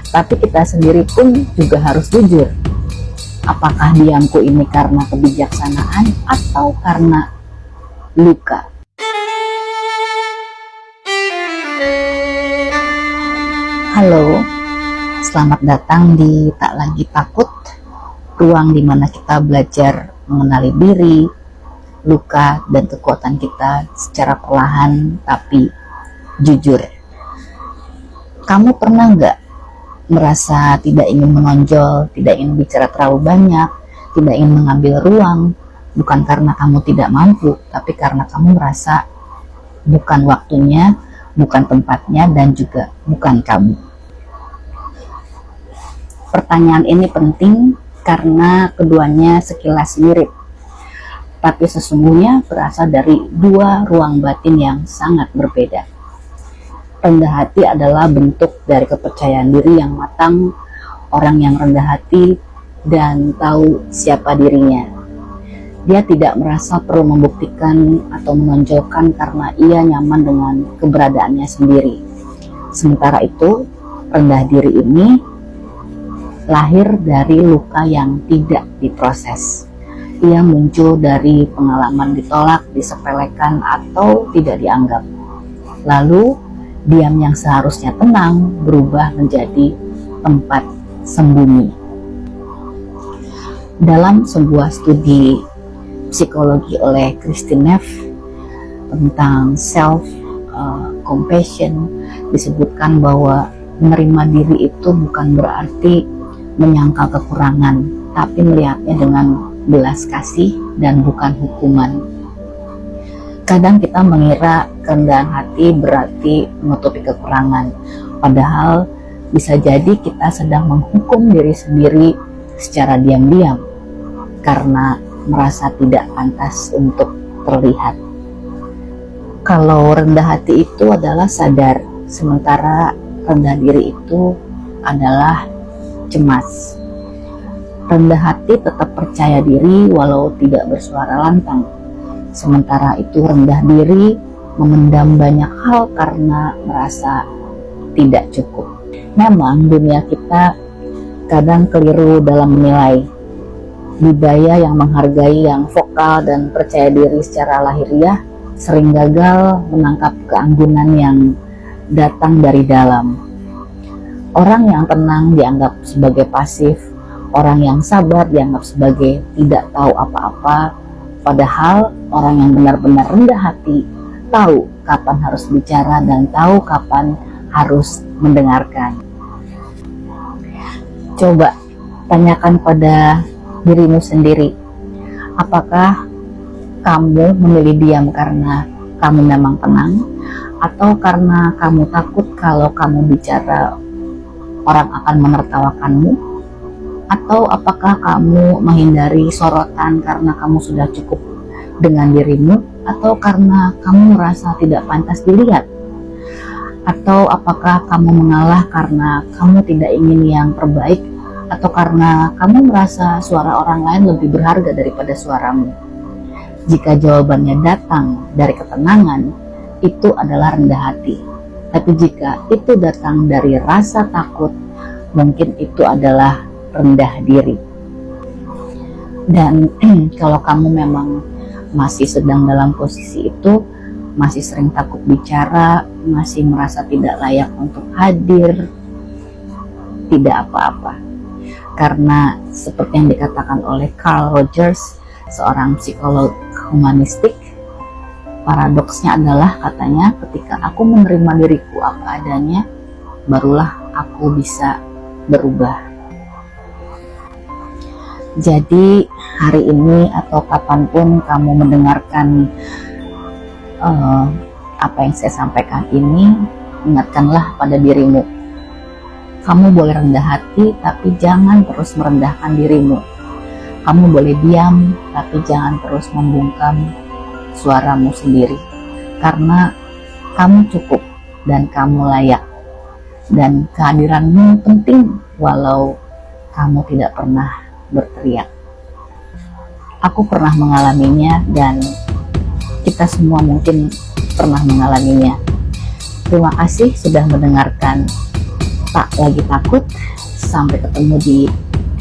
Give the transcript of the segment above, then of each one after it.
Tapi kita sendiri pun juga harus jujur. Apakah diamku ini karena kebijaksanaan atau karena luka? Halo, selamat datang di Tak Lagi Takut, ruang di mana kita belajar mengenali diri, luka, dan kekuatan kita secara perlahan tapi jujur. Kamu pernah nggak merasa tidak ingin menonjol, tidak ingin bicara terlalu banyak, tidak ingin mengambil ruang, bukan karena kamu tidak mampu, tapi karena kamu merasa bukan waktunya, bukan tempatnya, dan juga bukan kamu? Pertanyaan ini penting karena keduanya sekilas mirip, tapi sesungguhnya berasal dari dua ruang batin yang sangat berbeda. Rendah hati adalah bentuk dari kepercayaan diri yang matang, orang yang rendah hati dan tahu siapa dirinya. Dia tidak merasa perlu membuktikan atau menonjolkan karena ia nyaman dengan keberadaannya sendiri. Sementara itu, rendah diri ini lahir dari luka yang tidak diproses. Ia muncul dari pengalaman ditolak, disepelekan, atau tidak dianggap. Lalu, diam yang seharusnya tenang berubah menjadi tempat sembunyi. Dalam sebuah studi psikologi oleh Kristin Neff tentang self-compassion, disebutkan bahwa menerima diri itu bukan berarti menyangkal kekurangan, tapi melihatnya dengan belas kasih dan bukan hukuman. Kadang kita mengira kerendahan hati berarti menutupi kekurangan, padahal bisa jadi kita sedang menghukum diri sendiri secara diam-diam karena merasa tidak pantas untuk terlihat. Kalau rendah hati itu adalah sadar, sementara rendah diri itu adalah cemas. Rendah hati tetap percaya diri walau tidak bersuara lantang. Sementara itu rendah diri memendam banyak hal karena merasa tidak cukup. Memang dunia kita kadang keliru dalam menilai. Budaya yang menghargai yang vokal dan percaya diri secara lahiriah sering gagal menangkap keanggunan yang datang dari dalam. Orang yang tenang dianggap sebagai pasif, orang yang sabar dianggap sebagai tidak tahu apa-apa, padahal orang yang benar-benar rendah hati tahu kapan harus bicara dan tahu kapan harus mendengarkan. Coba tanyakan pada dirimu sendiri, apakah kamu memilih diam karena kamu memang tenang, atau karena kamu takut kalau kamu bicara orang akan menertawakanmu, atau apakah kamu menghindari sorotan karena kamu sudah cukup dengan dirimu, atau karena kamu merasa tidak pantas dilihat, atau apakah kamu mengalah karena kamu tidak ingin yang terbaik, atau karena kamu merasa suara orang lain lebih berharga daripada suaramu. Jika jawabannya datang dari ketenangan, itu adalah rendah hati. Tapi jika itu datang dari rasa takut, mungkin itu adalah rendah diri. Dan kalau kamu memang masih sedang dalam posisi itu, masih sering takut bicara, masih merasa tidak layak untuk hadir, tidak apa-apa. Karena seperti yang dikatakan oleh Carl Rogers, seorang psikolog humanistik, paradoksnya adalah, katanya, ketika aku menerima diriku apa adanya, barulah aku bisa berubah. Jadi hari ini atau kapanpun kamu mendengarkan apa yang saya sampaikan ini, ingatkanlah pada dirimu. Kamu boleh rendah hati, tapi jangan terus merendahkan dirimu. Kamu boleh diam, tapi jangan terus membungkam suaramu sendiri, karena kamu cukup dan kamu layak, dan kehadiranmu penting walau kamu tidak pernah berteriak. Aku pernah mengalaminya dan kita semua mungkin pernah mengalaminya. Terima kasih sudah mendengarkan tak lagi takut. Sampai ketemu di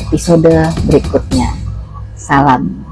episode berikutnya. Salam.